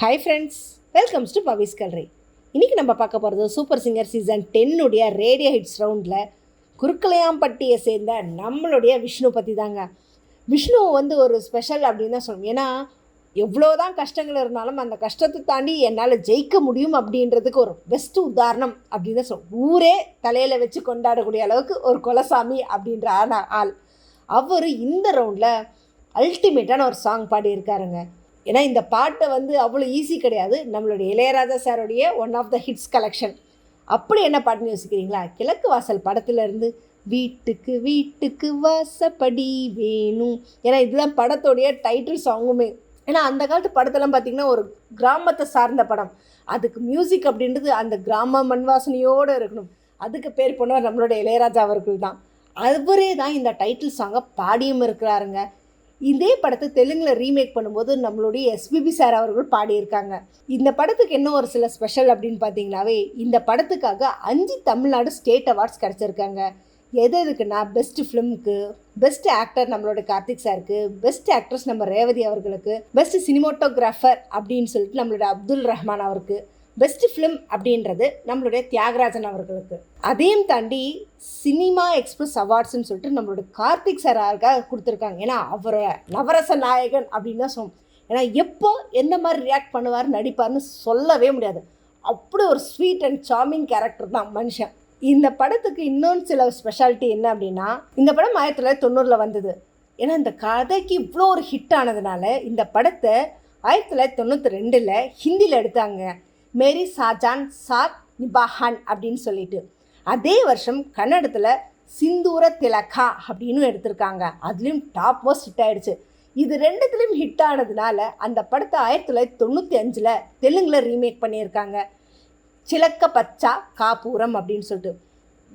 Hi friends, welcomes to பவிஸ் கல்ரி. இன்றைக்கி நம்ம பார்க்க போகிறது super singer season 10 radio hits ரவுண்டில் குறுக்கலையாம்பட்டியை சேர்ந்த நம்மளுடைய விஷ்ணு பற்றி தாங்க. விஷ்ணு ஒரு ஸ்பெஷல் அப்படின்னு தான் சொல்லணும். ஏன்னா எவ்வளோதான் கஷ்டங்கள் இருந்தாலும் அந்த கஷ்டத்தை தாண்டி என்னால் ஜெயிக்க முடியும் அப்படின்றதுக்கு ஒரு பெஸ்ட்டு உதாரணம் அப்படின்னு தான் சொல்லணும். ஊரே தலையில் வச்சு கொண்டாடக்கூடிய அளவுக்கு ஒரு கொலசாமி அப்படின்ற ஆள். அவர் இந்த ரவுண்டில் அல்டிமேட்டான ஒரு சாங் பாடியிருக்காருங்க. ஏன்னா இந்த பாட்டை அவ்வளோ ஈஸி கிடையாது. நம்மளுடைய இளையராஜா சாருடைய one of the hits collection. அப்படி என்ன பாட்டுன்னு யோசிக்கிறீங்களா? கிழக்கு வாசல் படத்துலேருந்து வீட்டுக்கு வீட்டுக்கு வாசப்படி வேணும். ஏன்னா இதுதான் படத்தோடைய டைட்டில் சாங்குமே. ஏன்னா அந்த காலத்து படத்தெல்லாம் பார்த்திங்கன்னா ஒரு கிராமத்தை சார்ந்த படம். அதுக்கு மியூசிக் அப்படின்றது அந்த கிராம மண்வாசனையோடு இருக்கணும். அதுக்கு பேர் போனவர் நம்மளுடைய இளையராஜா அவர்கள் தான். அவரே தான் இந்த டைட்டில் சாங்கை பாடியும் இருக்கிறாருங்க. இதே படத்தை தெலுங்கில் ரீமேக் பண்ணும்போது நம்மளுடைய எஸ்பிபி சார் அவர்கள் பாடியிருக்காங்க. இந்த படத்துக்கு என்ன ஒரு சில ஸ்பெஷல் அப்படின்னு பார்த்தீங்கன்னாவே, இந்த படத்துக்காக 5 தமிழ்நாடு ஸ்டேட் அவார்ட்ஸ் கிடச்சிருக்காங்க. எதுக்குன்னா பெஸ்ட் ஃபிலிமுக்கு, பெஸ்ட் ஆக்டர் நம்மளோட கார்த்திக் சாருக்கு, பெஸ்ட் ஆக்ட்ரஸ் நம்ம ரேவதி அவர்களுக்கு, பெஸ்ட் சினிமோட்டோகிராஃபர் அப்படின்னு சொல்லிட்டு நம்மளோட அப்துல் ரஹ்மான் அவருக்கு, பெஸ்ட் ஃபிலிம் அப்படின்றது நம்மளுடைய தியாகராஜன் அவர்களுக்கு. அதையும் தாண்டி சினிமா எக்ஸ்பிரஸ் அவார்ட்ஸ்ன்னு சொல்லிட்டு நம்மளோட கார்த்திக் சாராக கொடுத்துருக்காங்க. ஏன்னா அவரோட நவரச நாயகன் அப்படின்னு தான் சொல்லணும். ஏன்னா எப்போ எந்த மாதிரி ரியாக்ட் பண்ணுவார் நடிப்பார்னு சொல்லவே முடியாது. அப்படி ஒரு ஸ்வீட் அண்ட் சார்மிங் கேரக்டர் தான் மனுஷன். இந்த படத்துக்கு இன்னொன்று சில ஸ்பெஷாலிட்டி என்ன அப்படின்னா, இந்த படம் 1990 வந்தது. ஏன்னா இந்த கதைக்கு இவ்வளோ ஒரு ஹிட் ஆனதுனால இந்த படத்தை 1992 ஹிந்தியில் எடுத்தாங்க. மேரி சாஜான் சாத் நிபாஹான் அப்படின்னு சொல்லிட்டு. அதே வருஷம் கன்னடத்தில் சிந்தூர திலகா அப்படின்னு எடுத்திருக்காங்க. அதுலேயும் டாப் மோஸ்ட் ஹிட் ஆகிடுச்சு. இது ரெண்டுத்துலேயும் ஹிட் ஆனதுனால அந்த படத்தை 1995 தெலுங்கில் ரீமேக் பண்ணியிருக்காங்க. சிலக்க பச்சா காப்பூரம் அப்படின்னு சொல்லிட்டு.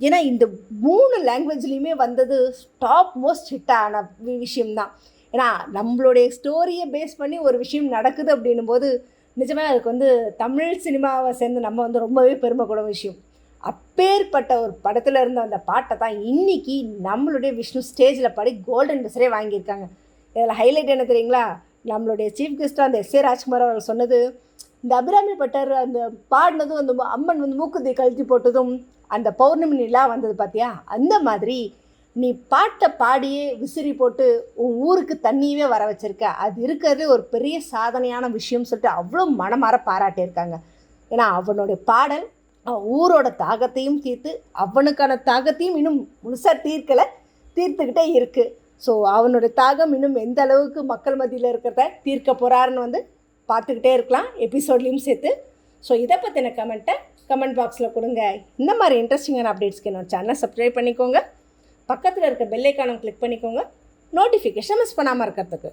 ஏன்னா இந்த 3 லாங்குவேஜ்லேயுமே வந்தது டாப் மோஸ்ட் ஹிட் ஆன விஷயம்தான். ஏன்னா நம்மளுடைய ஸ்டோரியை பேஸ் பண்ணி ஒரு விஷயம் நடக்குது அப்படின்னும் போது நிஜமாக அதுக்கு தமிழ் சினிமாவை சேர்ந்து நம்ம ரொம்பவே பெருமைக்கூட விஷயம். அப்பேற்பட்ட ஒரு படத்தில் இருந்த அந்த பாட்டை தான் இன்றைக்கி நம்மளுடைய விஷ்ணு ஸ்டேஜில் பாடி கோல்டன் பஸ்ஸரே வாங்கியிருக்காங்க. இதில் ஹைலைட் என்ன தெரியுங்களா? நம்மளுடைய சீஃப் கெஸ்ட்டாக அந்த எஸ்.ஏ. ராஜ்குமார் அவர்கள் சொன்னது, இந்த அபிராமி பட்டர் அந்த பாடினதும் அந்த அம்மன் மூக்குத்தி கழுத்தி போட்டதும் அந்த பௌர்ணமி நிலா வந்தது பார்த்தியா, அந்த மாதிரி நீ பாட்டை பாடியே விசிறி போட்டு உன் ஊருக்கு தண்ணியவே வர வச்சுருக்க. அது இருக்கிறது ஒரு பெரிய சாதனையான விஷயம்னு சொல்லிட்டு அவ்வளோ மனமாற பாராட்டியிருக்காங்க. ஏன்னா அவனுடைய பாடல் அவன் ஊரோட தாகத்தையும் தீர்த்து அவனுக்கான தாகத்தையும் இன்னும் முழுசாக தீர்த்துக்கிட்டே இருக்குது. ஸோ அவனோட தாகம் இன்னும் எந்த அளவுக்கு மக்கள் மத்தியில் இருக்கிறத தீர்க்க போகிறாருன்னு பார்த்துக்கிட்டே இருக்கலாம், எபிசோட்லேயும் சேர்த்து. ஸோ இதை பற்றின கமெண்ட்டை கமெண்ட் பாக்ஸில் கொடுங்க. இந்த மாதிரி இன்ட்ரெஸ்டிங்கான அப்டேட்ஸ்க்கு என்னோட சேனலை சப்ஸ்கிரைப் பண்ணிக்கோங்க. பக்கத்தில் இருக்க பெல் ஐக்கானை கிளிக் பண்ணிக்கோங்க, நோட்டிஃபிகேஷன் மிஸ் பண்ணாமல் இருக்கிறதுக்கு.